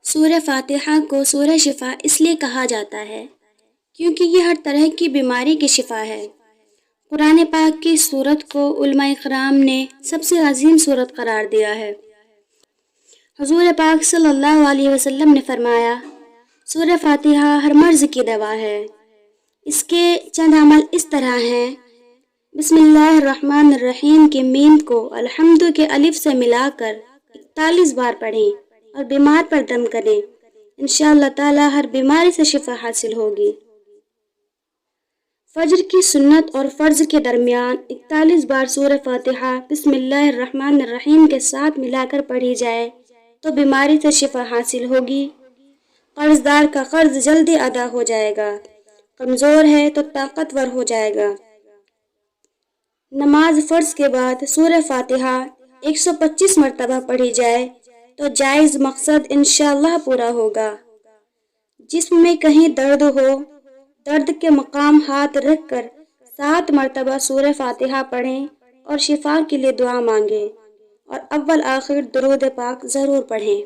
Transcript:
سورہ فاتحہ کو سورہ شفا اس لیے کہا جاتا ہے کیونکہ یہ ہر طرح کی بیماری کی شفا ہے۔ قرآن پاک کی سورت کو علماء کرام نے سب سے عظیم سورت قرار دیا ہے۔ حضور پاک صلی اللہ علیہ وسلم نے فرمایا، سورہ فاتحہ ہر مرض کی دوا ہے۔ اس کے چند عمل اس طرح ہیں: بسم اللہ الرحمن الرحیم کے میم کو الحمد کے الف سے ملا کر 41 بار پڑھیں اور بیمار پر دم کریں، انشاءاللہ تعالی ہر بیماری سے شفا حاصل ہوگی۔ فجر کی سنت اور فرض کے درمیان 41 بار سورہ فاتحہ بسم اللہ الرحمن الرحیم کے ساتھ ملا کر پڑھی جائے تو بیماری سے شفا حاصل ہوگی۔ قرض دار کا قرض جلدی ادا ہو جائے گا، کمزور ہے تو طاقتور ہو جائے گا۔ نماز فرض کے بعد سورہ فاتحہ 125 مرتبہ پڑھی جائے تو جائز مقصد انشاءاللہ پورا ہوگا۔ جسم میں کہیں درد ہو، درد کے مقام ہاتھ رکھ کر 7 مرتبہ سورہ فاتحہ پڑھیں اور شفا کے لیے دعا مانگیں، اور اول آخر درود پاک ضرور پڑھیں۔